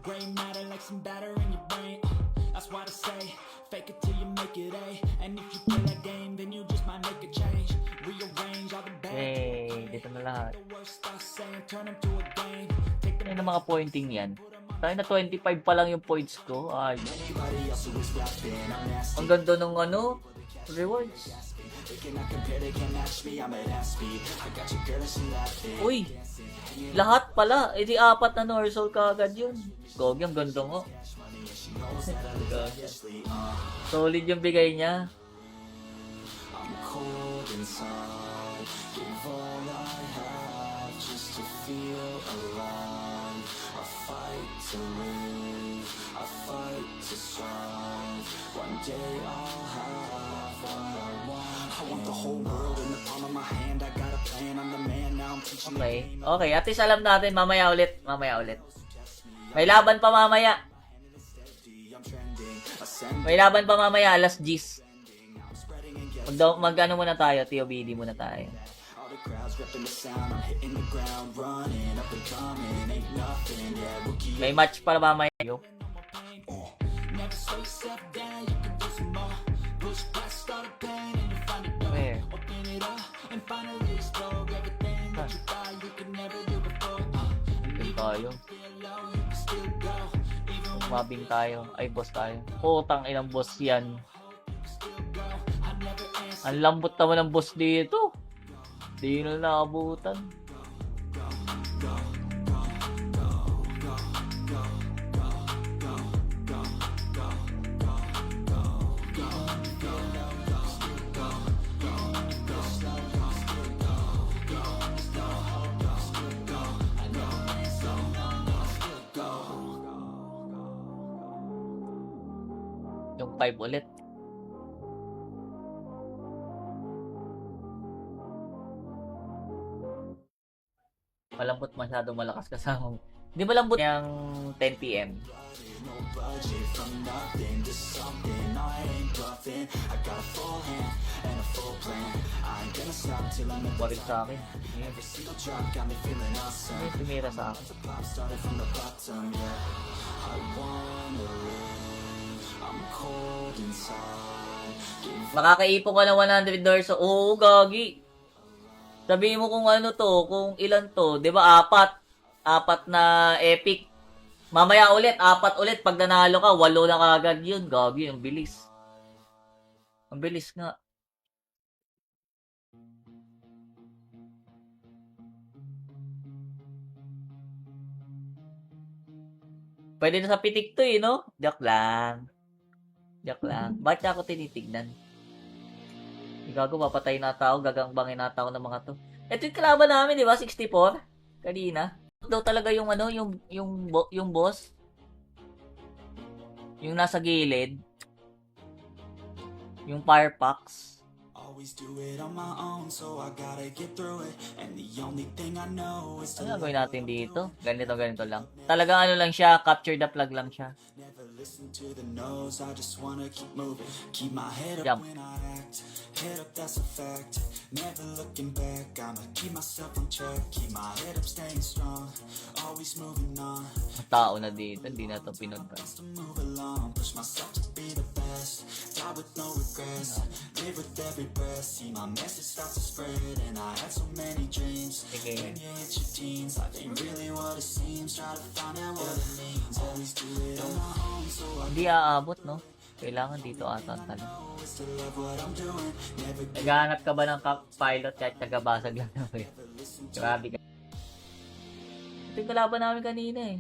gray matter like some batter in your brain. That's why I say, fake it till you make it A. And if you play that game, then you just might make a change. Rearrange all the bad. Hey, dito na lahat. The worst I say and turn them to a game. Take them Ano mga pointing yan? Tayo na 25 pa lang yung points ko. Ay. anybody else who is rapping. I'm nasty. Ang ganda ng ano, rewards. They cannot compare, they can't match me. I'm at half speed. I got your girl and she laughing. Uy, lahat pala. E di 4 na Norsol kagad yun. Gogi, ang ganda nga. Solid yung bigay niya. I'm cold inside. Give all I have just to feel alive. I fight to live. I fight to strive. One day I'll have what I want. I want the whole world in the palm of my hand. I got a plan. I'm the man now. I'm teaching. Okay. Okay, at least alam natin mamaya ulit. Mamaya ulit. May laban pa mamaya. I'm trending. May laban pa mamaya, alas 10. Mag-ano muna tayo, TOBD muna tayo. All the crowds repping the sound. I'm hitting the ground running. Up and coming. Ain't nothing. Yeah, we'll keep May match pa mamaya. never slow yourself down. You can do some more. Push past all the pain and you find it door. Where? Open it up and finally explore everything that you thought you could never do before. Yun tayo. Feel low, you can still go. Even when Mabing tayo. Ay, boss tayo. Putang inang boss yan. I never answer. Ang lambot naman ng boss dito. Di na naabutan. Yung 5 ulit. Malambot masyado malakas kasama. Hindi malambot yung 10 PM. No budget from nothing to something. I ain't bluffing. I got a full hand and a full plan. I ain't gonna stop till I'm Baril sa akin. every single drop got me feeling awesome. May tumira sa akin. Pop started from the bottom, yeah. I wanna live. I'm cold inside. Give Makakaipon ka ng $100. Oo, gagi. Sabihin mo kung ano to, kung ilan to. 'Di ba 4? 4 na epic. Mamaya ulit, 4 ulit. Pag nanalo ka, 8 na kagad yun. Gagi, ang bilis. Ang bilis nga. Pwede na sa pitik to eh, no? Joke lang. Joke lang. Bakit niya ako tinitignan? Gago, papatay na tao, gagangbangin na tao ng mga to. Ito yung kalaban namin, di ba? 64? Kanina. Daw talaga yung ano, yung boss. Yung nasa gilid. Yung firefox. always do it on my own, so I gotta get through it. And the only thing I know is to Ano gagawin natin dito? Ganito lang. Talagang ano lang siya, capture the flag lang siya. never listen to the no's. I just wanna keep moving, keep my head up Jump. when I act. Head up, that's a fact. Never looking back. I'ma keep myself on track, keep my head up, staying strong. Always moving on. Tao na dito, hindi na to pinunta. To move along, push myself to be the best. Die with no regrets, live with every breath. See my message start to spread, and I had so many dreams. Sige. When you hit your teens, life ain't really what it seems. Try to find out what it means. Always do it on my own, so I Hindi aabot, no? Kailangan dito ata ang talong. know it's to love what I'm doing. Never Naghahanap ka ba ng pilot kahit tagabasag lang naman? listen to Grabe ka. Ito yung kalaban namin kanina eh.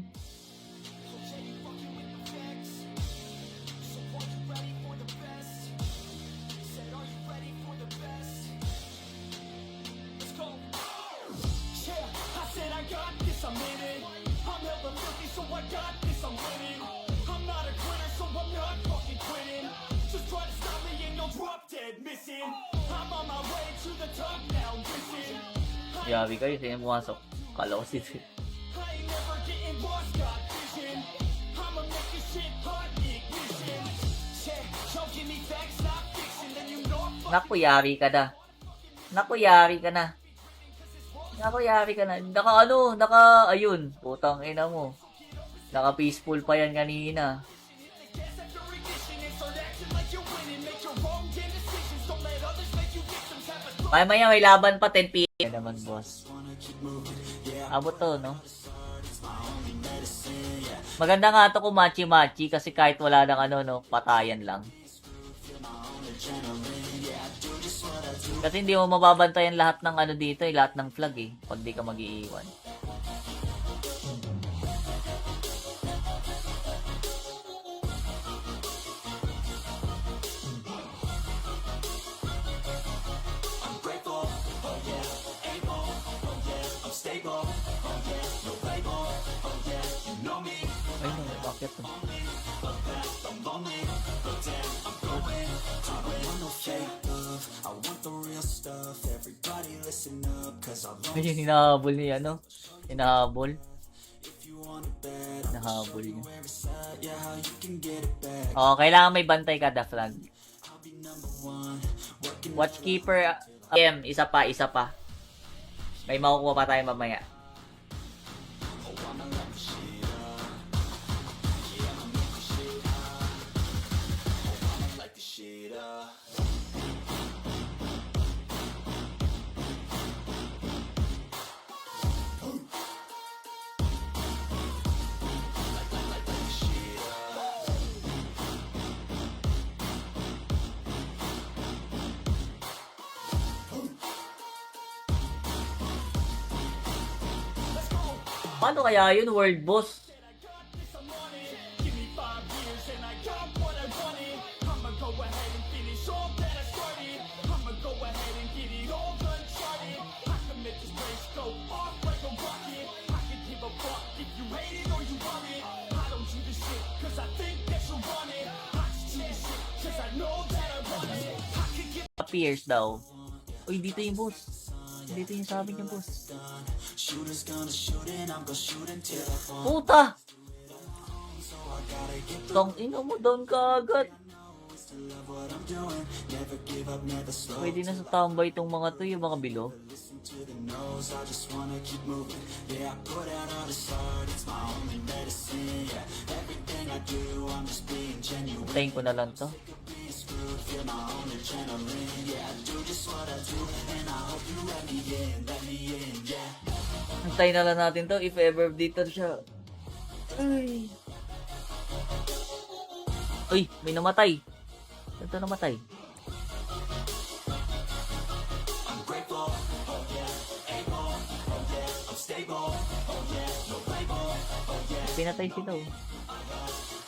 I said I got this, I'm in it. I'm hella filthy, so I got this, I'm winning. I'm not a quitter, so I'm not fucking quitting. Just try to stop me and you'll drop dead missing. I'm on my way to the top now, listen. Yabi kayo, sino pumasok? Kala ko si... I ain't never getting lost, got vision. I'ma make this shit hot, ignition. Yeah, y'all give me facts, not fiction, then you know I'm Naku, yari ka na. Naku, yari ka na. Naku, yari ka na. Ayun. Putang ina mo. Naka-peaceful pa yan kanina. Gas after ignition and start acting like you're winning. Make your own damn decisions. Don't let others make you victims. Have a Maya may laban pa 10 p.m. Yan naman, boss. Abot to, no? Maganda nga to kung machi-machi kasi kahit wala nang ano, no, patayan lang. Kasi hindi mo mababantayan lahat ng ano dito, lahat ng flag pag di ka mag-iiwan. I'm grateful, oh yeah, able, oh yeah, I'm stable, oh yeah, no label, oh yeah, you know me. Ay, no, bakit to? I'm lonely, but damn, I'm going. I don't want no fake love, I want the real stuff. Everybody listen up, cause I'll Ay, yung hinahabol niya, ano? Hinahabol. if you want it bad. Hinahabol niya. Where it's at, yeah, how you can get it back. Oo, kailangan may bantay kada flag. I'll be number one, working Watchkeeper, isa pa. May makukuha pa tayo mamaya. like the shit up. Paano kaya yun, world boss? Give me 5 years and I got what I wanted. I'ma go ahead and finish all that I started. I'ma go ahead and get it all uncharted. I can make this place go off like a rocket. I can give a fuck if you hate it or you want it. I don't do this shit cause I think that you want it. I just do this shit cause I know that I want it. I can give Appears daw. Uy, dito yung boss. Dito yung sabi niya, boss. Shooters gonna shoot and I'm gonna shoot until I fall. Puta! Tong ino mo, down ka agad. Love what I'm doing, never give up, never slow. Pwede na sa tambay itong mga to, yung mga bilo. Listen to the nose, I just wanna keep moving. Yeah, I put out all this art, it's my only medicine. Yeah, everything I do, I'm just being genuine. Tayin ko na lang to. Being screwed, feel my own adrenaline. Yeah, I do just what I do, and I hope you let me in, yeah. Antayin na lang natin to, if ever dito siya. Ay. Uy, may namatay. Ito namatay. I'm grateful, oh yeah, able, oh yeah, I'm stable, oh yeah, no label, oh yeah. Pinatay sila oh.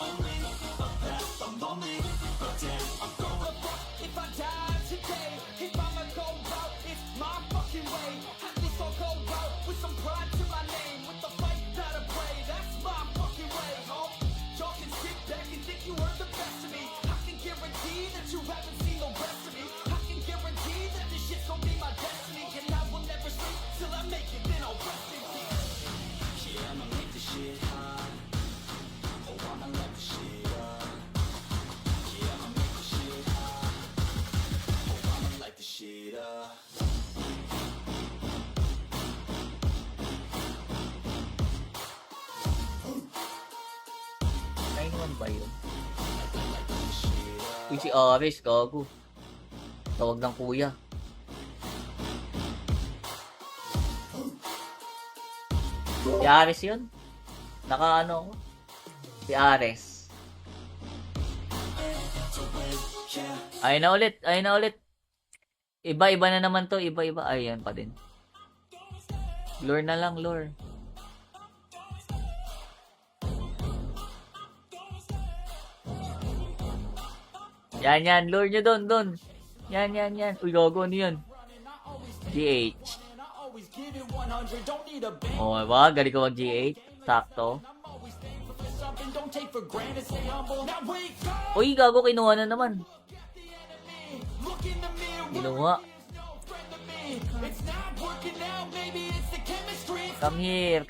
I'm lonely, but damn, I'm going. if I die today. If I'ma go out, it's my fucking way. At least I'll go out with some pride to my name. With the fight that I pray, that's my fucking way. Oh, y'all can sit back and think you heard the best of me. I can guarantee that you haven't seen the rest of me. I can guarantee that this shit's gonna be my destiny. And I will never sleep till I make it, then I'll rest in peace. Yeah, I'ma make this shit hot. Oh, I'ma light the shit up. Yeah, I'ma make this shit hot. Oh, I'ma light the shit up. Nainuan ba yun? Uy, si Ares, gago. Tawag ng kuya. Si Ares yun? Naka ano ako? Si Ares. Ayun na ulit. Iba-iba na naman to, iba-iba. Ayan pa din. Lure na lang, lure. Yan, lure nyo doon. Yan. Uy, gago, ano yan? GH. And I always give it 100, don't need a band. O, diba? Galing ko mag-GH. Sakto. I'm always thankful for something, don't take for granted, stay humble. Now wake up, Uy, gago, kinuha na naman. look in the mirror, Kinuha. no friend of me. It's not working out, maybe it's the chemistry. Come here.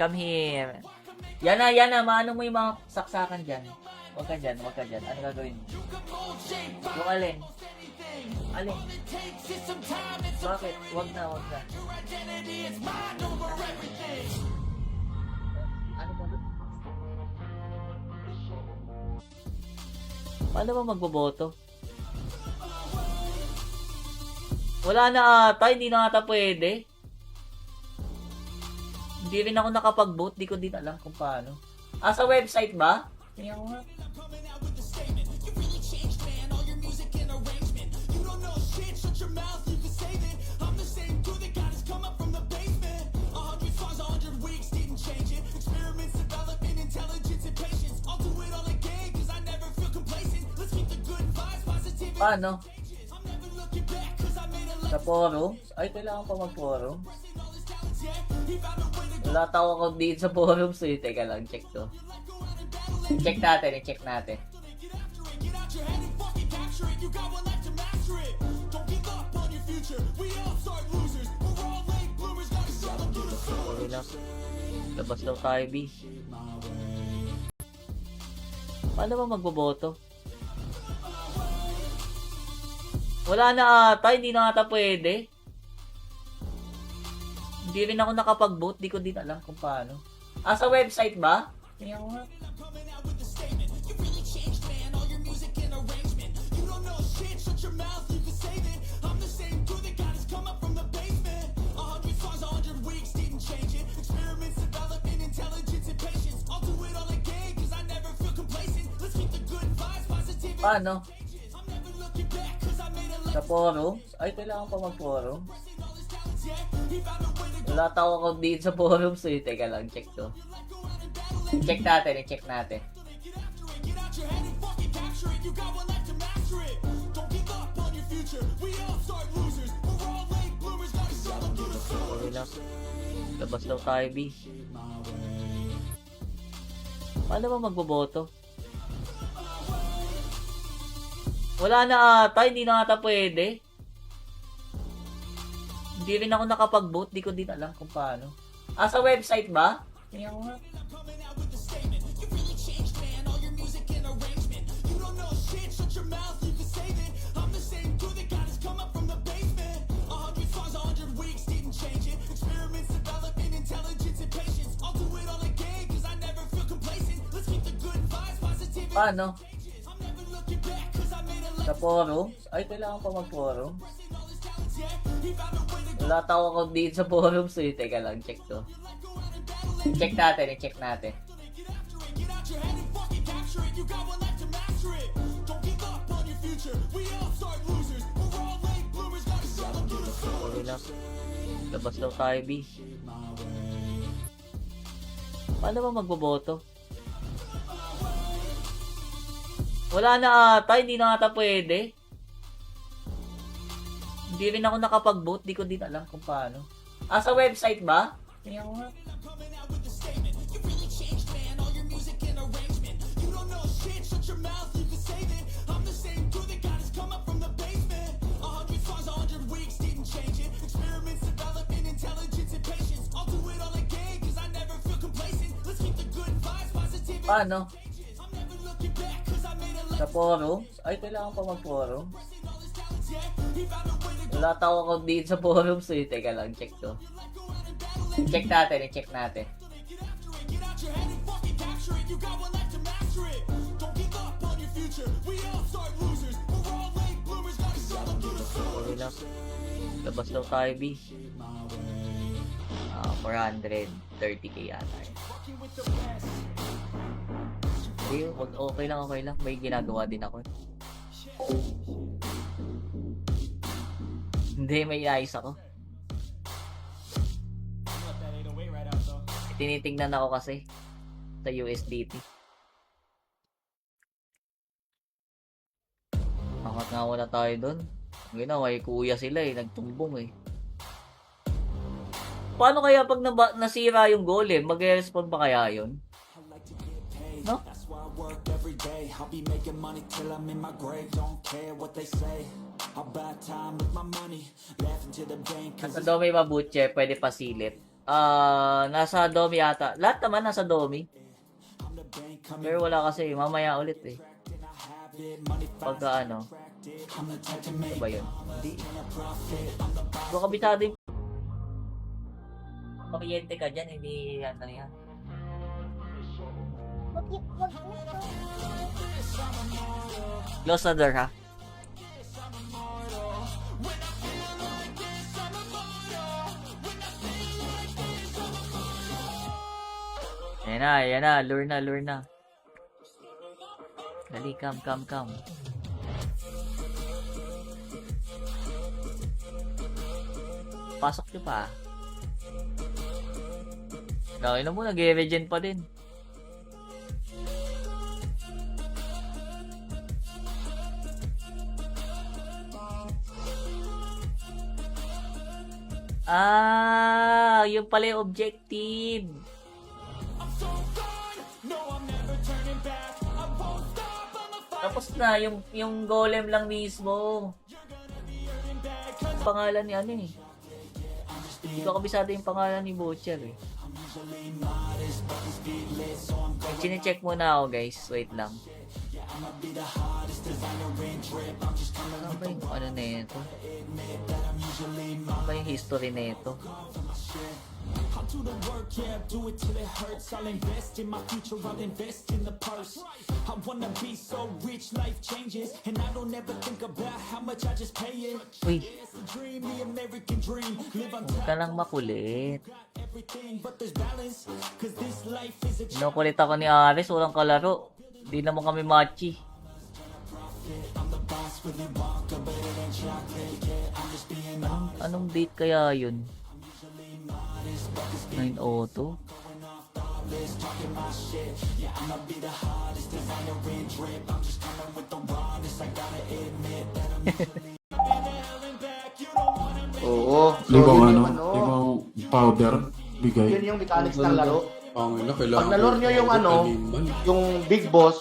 Yan na. Maano mo yung mga saksakan dyan? Huwag ka dyan. Ano gagawin mo? You can mold, shape, Yung alin? almost anything. Alin? All it takes is some time and some Bakit? Huwag na. Your identity is mine over everything. Ano ba doon? Paano ba magboboto? Wala na ata, hindi na ata pwede. Hindi rin ako nakapag-vote, di ko din alam kung paano. Sa website ba? Tingnan ko nga. Coming out with a statement. You really changed, man. All your music and arrangement. You don't know shit. Shut your mouth. You can save it. I'm the same dude that got his come up from the basement. 100 songs, 100 weeks didn't change it. Experiments, development, intelligence, and patience. I'll do it all again 'cause I never feel complacent. Let's keep the good vibes, positivity. Paano? I'm never looking back 'cause I made a life. Sa forums? Ay, kailangan pa mag-forums. All his talents, yeah. He found a way to Wala tao ako dito sa forums eh. Teka lang, check to. I-check natin, i-check natin. get after it. Get out your head and fucking capture it. You got one life to master it. Don't give up on your future. We all start losers. We're all late bloomers. Gotta start a loser. Okay lang. Labas daw tayo, B. Paano ba magboboto? Wala na ata, hindi na ata pwede. Hindi rin ako nakapag-vote, di ko din alam kung paano. Sa website ba? Tingnan ko nga. Coming out with a statement. You really changed, man. All your music and arrangement. You don't know shit. Shut your mouth. You can save it. I'm the same dude that got his come up from the basement. 100 songs, 100 weeks didn't change it. Experiments, development, intelligence, and patience. I'll do it all again 'cause I never feel complacent. Let's keep the good vibes, positivity. Paano? I'm never looking back 'cause I made a life. Sa forums? Ay, kailangan pa mag-forums. All his talents, yeah. He found a way to Wala tao ako dito sa forums eh. Teka lang, check to. I-check natin, i-check natin. get after it. Get out your head and fucking capture it. You got one life to master it. Don't give up on your future. We all start losers. We're all late bloomers. Gotta start a loser. Okay lang. Labas daw tayo, B. Paano ba magboboto? Wala na ata, hindi na ata pwede. Hindi rin ako nakapag-vote, di ko din alam kung paano. Sa website ba? Tingnan ko nga. Coming out with a statement. You really changed, man. All your music and arrangement. You don't know shit. Shut your mouth. You can save it. I'm the same dude that got his come up from the basement. 100 songs, 100 weeks didn't change it. Experiments, development, intelligence, and patience. I'll do it all again 'cause I never feel complacent. Let's keep the good vibes, positivity. Paano? I'm never looking back 'cause I made a life. Sa forums? Ay, kailangan pa mag-forums. All his talents, yeah. He found a way to Wala tao ako dito sa forums eh. Teka lang, check to. I-check natin, i-check natin. get after it. Get out your head and fucking capture it. You got one life to master it. Don't give up on your future. We all start losers. We're all late bloomers. Gotta start a loser. Okay lang. Labas daw tayo, B. Paano ba magboboto? Wala na ata, hindi na ata pwede. Hindi rin ako nakapag-vote, di ko din alam kung paano. Sa website ba? Tingnan ko nga. Coming out with a statement. You really changed, man. All your music and arrangement. You don't know shit. Shut your mouth. You can save it. I'm the same dude that got his come up from the basement. 100 songs, 100 weeks didn't change it. Experiments, development, intelligence, and patience. I'll do it all again 'cause I never feel complacent. Let's keep the good vibes, positivity. Paano? I'm never looking back 'cause I made a life. Sa forums? Ay, kailangan pa mag-forums. All his talents, yeah. He found a way to Wala tao ako dito sa forums eh. Teka lang, check to. I-check natin, i-check natin. get after it. Get out your head and fucking capture it. You got one life to master it. Don't give up on your future. We all start losers. We're all late bloomers. Gotta start a loser. Okay lang. Labas daw tayo, B. 430k yata. Fucking with the best. Okay lang, okay lang. May ginagawa din ako. Hindi, may ayos ako. Let that 808 right out though. Tinitingnan ako kasi sa USDT. Angat nga wala tayo doon. Ngayon na, may kuya sila eh. Nagtumbong eh. Paano kaya pag nasira yung golem? Mag-respond ba kaya yun? I like to get paid. No? That's why I work every day. I'll be making money till I'm in my grave. Don't care what they say. I'll buy time with my money. Laughing to the bank. Nasa Domi Mabuche, pwede pasilip. Nasa Domi ata. Lahat naman nasa Domi. I'm the bank coming Pero wala kasi, mamaya ulit eh. and I have it. Money Pagka ano, I'm the type to make ano ba yun? Hindi. a profit. I'm the boss. Baka kabisado yung pakyente ka dyan, hindi ano yan. Wag Close the door, ha? Ayan na, lure na. Dali, come. Pasok nyo pa. Laki na mo, nag-regen pa din. Yung pala yung objective. Tapos na, yung golem lang mismo. Pangalan ni ano eh. Hindi ko kabisado yung pangalan ni Butcher eh. Chine-check muna ako guys. Wait lang. Ano ba yung ano na ito? Ano ba yung history na ito? I'll do the work, yeah, do it till it hurts. I'll invest in my future, I'll invest in the purse. I wanna be so rich, life changes. And I don't ever think about how much I just pay it. Uy, It's a dream, the American dream. Live on huwag ka lang makulit. everything, but there's balance. Cause this life is a Inukulit ako ni Ares, walang kalaro. Hindi naman kami machi. Anong date kaya yun? 9/02? Oo. Libang yun ano, yung libang powder, bigay. Yun yung mechanics ng laro. Pangina, kailangan. Pag nalor nyo yung ano, yung big boss,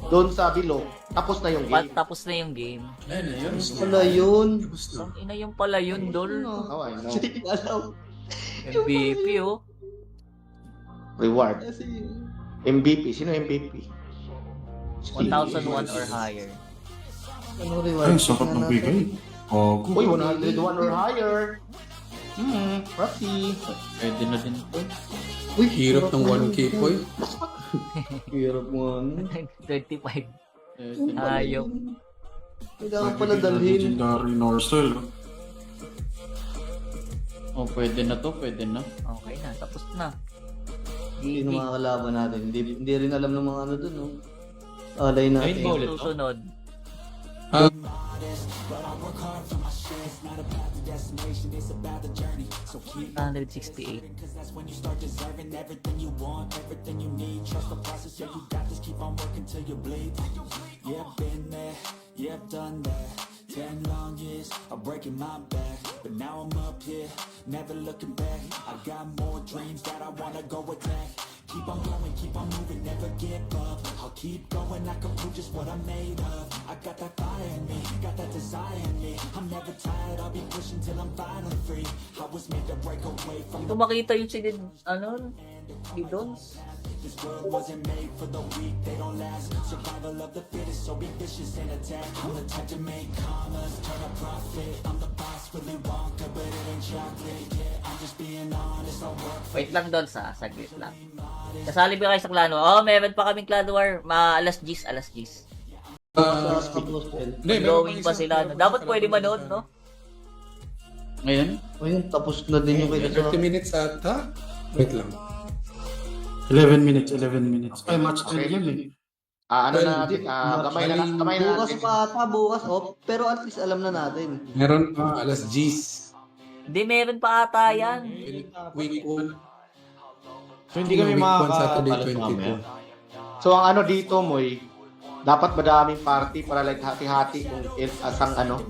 doon sa below, tapos na yung game. Tapos na yung game. Ayun na yun. Wala yun. Ang ina yung pala yun, Dol. Oh, I know. Hindi alam. MVP, oh. Reward. MVP. Sino MVP? 1,001 or higher. Ano Ay, sakot ng bigay. Oh, Uy, 101 or higher. Rocky. Pwede na din ito. Uy, hirap ng 1K po eh. Hirap mo ano. 25. Ayok. Kailangan pala dalhin. Legendary Norcel. Oh, pwede na to, pwede na. Okay na, tapos na. Sino mga kalaban natin? Hindi rin alam ng mga ano dun, no? Alay Ayun natin. ba ulit to? Susunod. $168. Cause that's when you start deserving everything you want, everything you need. Trust the process, yeah, you got this. Keep on working till you bleed. Yeah, been there, yeah, done that. 10 long years of breaking my back, but now I'm up here, never looking back. I got more dreams that I wanna go attack. Keep on going, keep on moving, never give up. I'll keep going, I can prove just what I'm made of. I got that fire in me, got that desire in me. I'm never tired, I'll be pushing till I'm finally free. I was made to break away from Kung makita yung sinid, ano, Didons. this world wasn't made for the weak, they don't last. Survival of the fittest, so be vicious and attack. I'm the type to make commas, turn a profit. I'm the boss, Willy Wonka, but it ain't chocolate. Yeah, I'm just being honest, I'll work. Wait lang doon saglit lang. Kasali ba kayo sa Clan War? Oh, meron pa kaming Clan War. Alas 10. Hindi, Going pa sila. No? Dapat pwede manood, no? Ngayon? Ayun, tapos na din yung kaya 30 minutes ata. Wait lang. 11 minutes. Ay, match Okay. 10 yun eh. ano na natin, gamay na Bukas natin. pa ata, bukas. Oh, pero at least alam na natin. Meron pa, alas 10. Hindi, meron pa ata yan. Week 1. So hindi kami Week 1, makaka- Saturday alas 22. So ang ano dito, Moy, dapat madaming party para like hati-hati kung asang ano,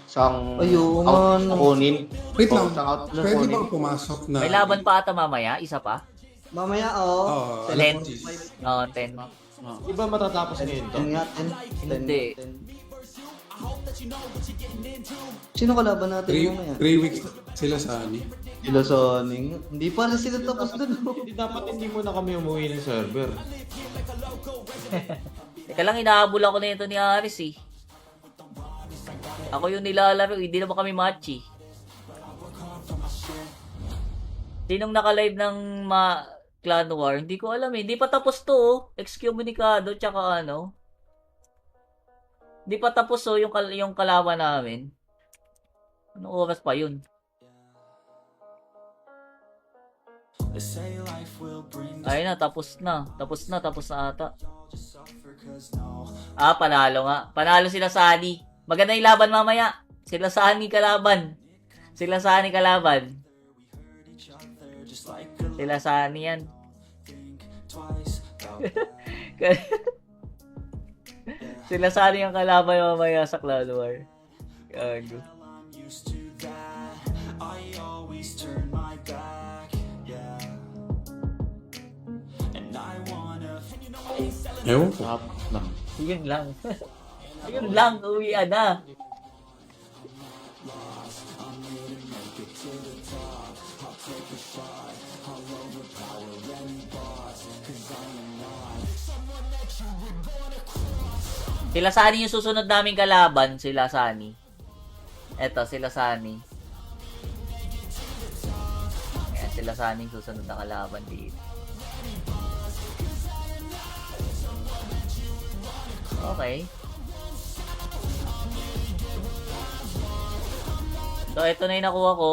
sang Ayun, out man. kunin. Wait O, lang, sang out na pwede kunin. bang pumasok na? May laban pa ata mamaya. Isa pa. Mamaya, oh. Oo, Ten. alas 10. Oo, 10. Di ba matatapos ngayon to? Yan nga, 10. Hindi. Sino kalaban natin mamaya? 3 weeks sila sa ani. Sila Soning. Hindi pa rin sila tapos dun. oh. Hindi dapat hindi mo na kami umuwi ng server. Teka lang, inahabol ako na ito ni Aris eh. Ako yung nilalaro, hindi naman kami matchy. Sinong naka-live ng Clan War? Hindi ko alam eh. Hindi pa tapos to oh. Excommunicado, tsaka ano. Di pa tapos yung kalaban namin. Anong oras pa yun? They say life will bring Ayun na, tapos na. Tapos na ata. just suffer cause no Ah, panalo nga. Panalo sila sa Ani. Maganda yung laban mamaya. Sila sa Ani kalaban. each other just like a Sila sa Ani yan. think twice about Sila sa Ani yung kalaban mamaya sa Cloud War. Gago. I'm used to that. I always turn my back, yeah. And I wanna Ewan ko. Tapos lang. Yun lang. Yun lang, uwian na. Sila Sani yung susunod naming kalaban, sila Sani. Eto, sila Sani. Ayan, sila Sani yung susunod na kalaban dito. Okay. So, ito na yung nakuha ko.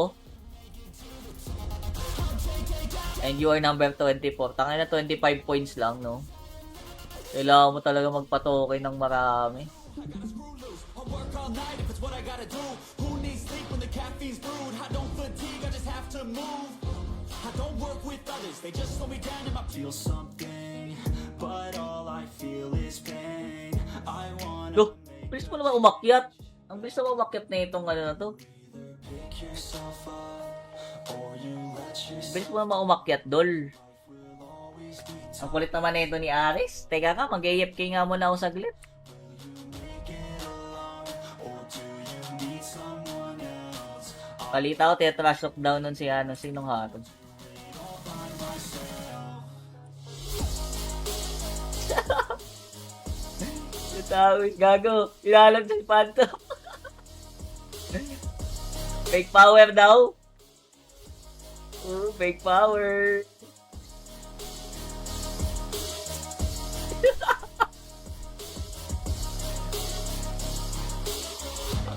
And you are number 24. Tangin na 25 points lang, no? Kailangan mo talaga magpatoke ng marami. I work all night if it's what I gotta do. Who needs sleep when the caffeine's brewed? I don't fatigue, I just have to move. I don't work with others, they just slow me down in my feel something, but all I feel is pain. I wanna Look, bilis mo naman umakyat. Ang bilis naman umakyat na itong ano na to. pick yourself up, or you let yourself Bilis mo naman umakyat, dol. always be Ang kulit naman na ito ni Aris. Teka nga, mag-AFK nga muna ako saglit. make it alone, or do you need someone else? Palita ko, tetrash talk down nun si ano, sinong hatod. Tawid, gago. Ilalag sa Phantom. Fake power daw. Fake power.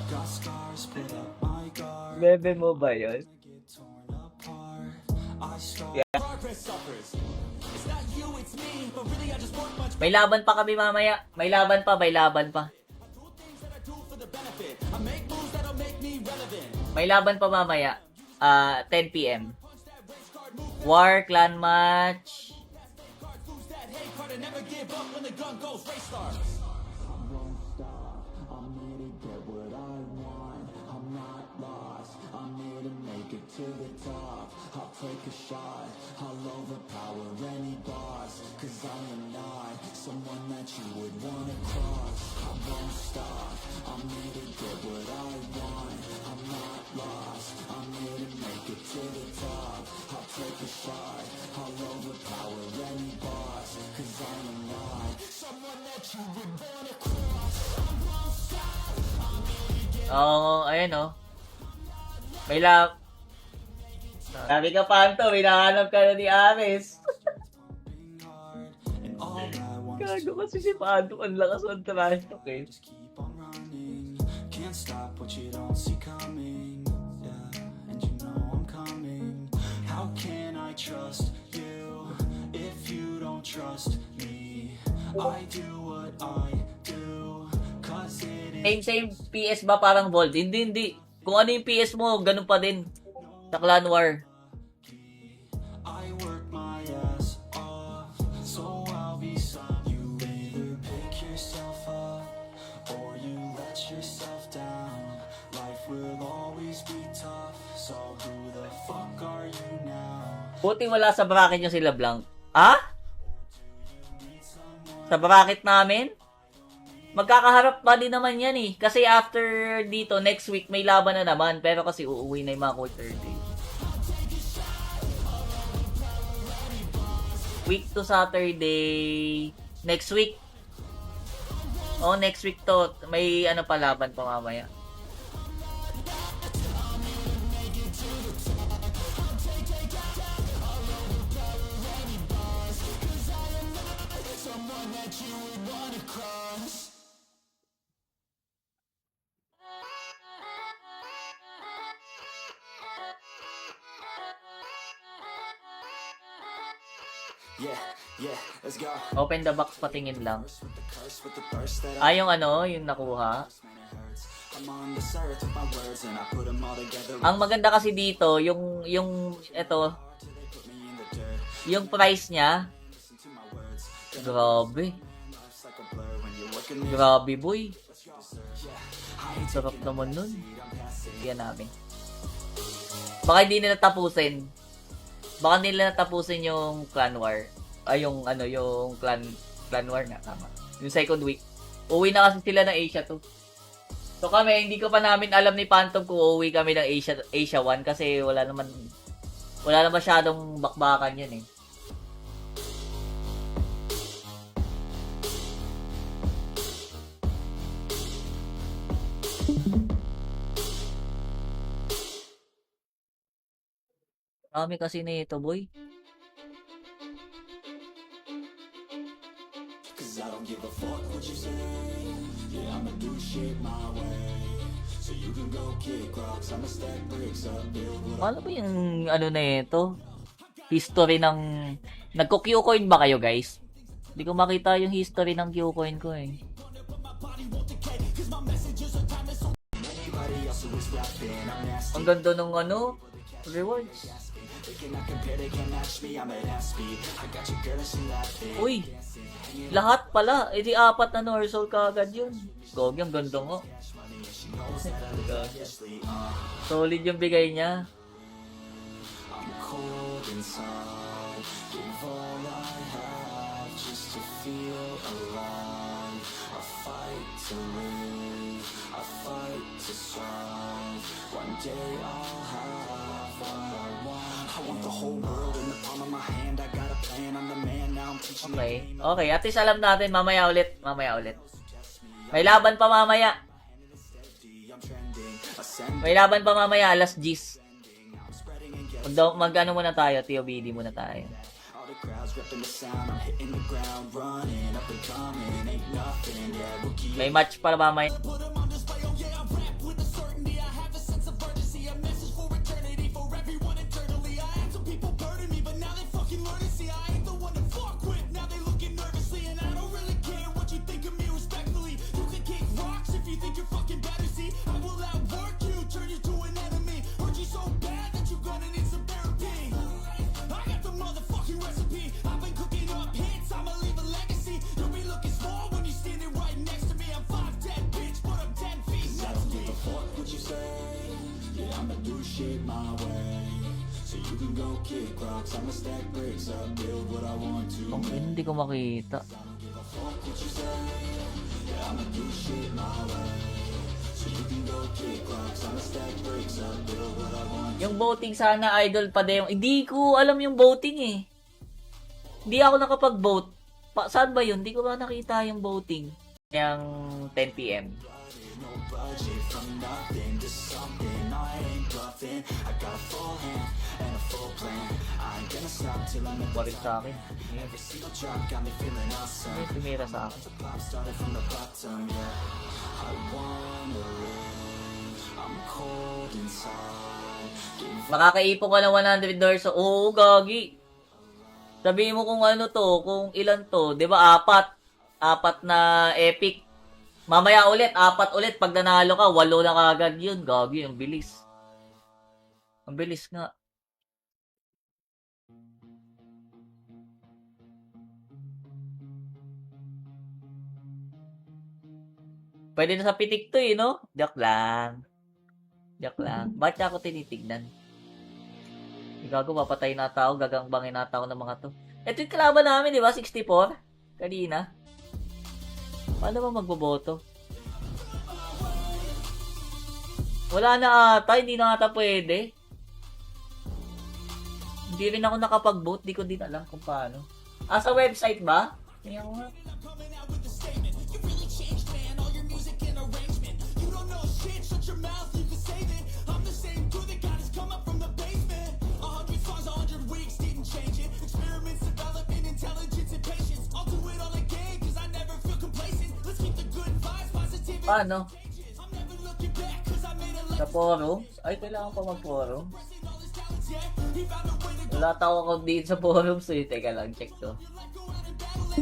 Got scars, put up my guard, Bebe mo ba yun? get torn apart. I start progress suffers. It's not you, it's me, but really I just work much May laban pa kami mamaya. May laban pa. do things that I do for the benefit. I make moves that'll make me relevant. May laban pa mamaya. 10 PM. War, clan match. Lose that hate card and never give up when the gun goes race start. I'm here to get what I want. I'm not lost. I'm here to make it to the top. I'll take a shot. I'll overpower any boss. Cause I am not someone that you would wanna cross. I won't stop. I'm here to get what I want. I'm not lost. I'm here to make it to the top. I'll take a shot. I'll overpower any boss. Cause I am not someone that you would wanna cross. Oo, ayan o. May lab. Sabi ka, Panto, hinahanap ka na ni Aris. And all I want is Gago kasi si Panto, ang lakas ng trash talk eh. just keep on running. Can't stop what you don't see coming. Yeah, and you know I'm coming. How can I trust you if you don't trust me? I do what I do, cause it is Same PS ba parang Volt? Hindi. Kung ano yung PS mo, ganun pa din. Sa Clan War. I work my ass off, so I'll be some. You either pick yourself up, or you let yourself down. Life will always be tough, so who the fuck are you now? Buti wala sa bracket nyo sila Blanc. Ah? Sa bracket namin? Magkakaharap pa din naman yan eh. Kasi after dito, next week, may laban na naman. Pero kasi uuwi na yung mga quarter day. Week to Saturday. Next week. Oh, next week to. May ano pa laban pa mamaya. Yeah, let's go. Open the box, patingin lang. With the curse, with the thirst that Ah, yung ano, yung nakuha. I'm on this earth with my words and I put them all together. Ang maganda kasi dito, yung ito, yung price niya, grabe. Life's like a blur when you're working this. Grabe, boy. Sarap naman nun. Yan namin. Baka hindi nila tapusin. Baka hindi nila tapusin yung clan war. Ay, yung ano, yung clan war nga, tama. Yung second week. Uwi na kasi sila ng Asia 2. So kami, hindi ko pa namin alam ni Phantom kung uuwi kami ng Asia 1 kasi wala naman masyadong bakbakan yun eh. Kami kasi nito, boy. Cause I don't give a fuck what you say. Yeah, I'ma do shit my way. So you can go kick rocks, I'ma stack bricks up, build what Ano ba yung ano na ito? History ng... Nagko-Q-coin ba kayo, guys? Hindi ko makita yung history ng Q-coin ko eh. anybody else who is rapping. I'm nasty. Ang ganda nung ano, rewards. They cannot compare, they can't match me. I'm at that speed. I got your girl and she laughing. Uy, lahat pala. Eh di 4 na North Soul kaagad yun. Gogi, ang ganda nga. Solid yung bigay niya. I'm cold inside. Give all I have just to feel alive. I fight to live. I fight to strive. One day I'll have what I want. I want the whole world in the palm of my hand. I got a plan. I'm the man now. I'm teaching the Okay. game. Okay, at least alam natin mamaya ulit. May laban pa mamaya. I'm trending. Ascending. May laban pa mamaya, alas 10. I'm spreading and getting Mag-ano muna tayo, TOBD muna tayo. all the crowds repping the sound. I'm hitting the ground running. Up and coming. Ain't nothing. Yeah, rookie. May match para mamaya. I'ma do shit my way. So you can go kick rocks. I'ma stack bricks up, build what I want to. Ang hindi ko makita. Fuck what you say. Yeah, I'ma do shit my way. So you can go kick rocks. I'ma stack bricks up, build what I want. Yung voting sana, idol pa din. Hindi ko alam yung voting eh. Hindi ako nakapag-vote. Saan ba yun? Hindi ko ba nakita yung voting. Yung 10 PM. No budget from nothing to something. I ain't bluffing. I got a full hand and a full plan. I ain't gonna stop till I'm in Pa rin sa akin. every single drop. Got me feeling awesome. May tumira sa akin. Pop started from the bottom, yeah. I wanna live. I'm cold inside. Give Makakaipon ka ng $100. Oo, gagi. Sabihin mo kung ano to, kung ilan to. 'Di ba 4 na epic. Mamaya ulit, 4 ulit. Pag nanalo ka, 8 na kagad yun. Gagi, ang bilis. Ang bilis nga. Pwede na sa pitik to eh, no? Joke lang. Joke lang. Bakit ako tinitignan? Gago, papatay na tao, gagangbangin na tao ng mga to. Ito yung kalaban namin, di ba? 64? Kanina. Paano ba magboboto? Wala na ata, hindi na ata pwede. Hindi rin ako nakapag-vote, di ko din alam kung paano. Ah, sa website ba? Tingnan ko nga. Paano? Sa forum? Ay, kailangan pa mag-forum? Wala tao ako din sa forums eh. Teka lang, check to.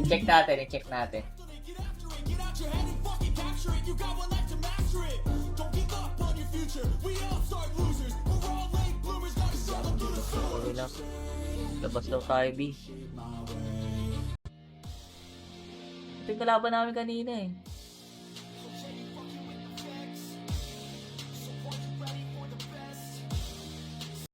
I-check natin. Okay lang. Labas daw tayo, B. Ito yung kalaban namin kanina eh.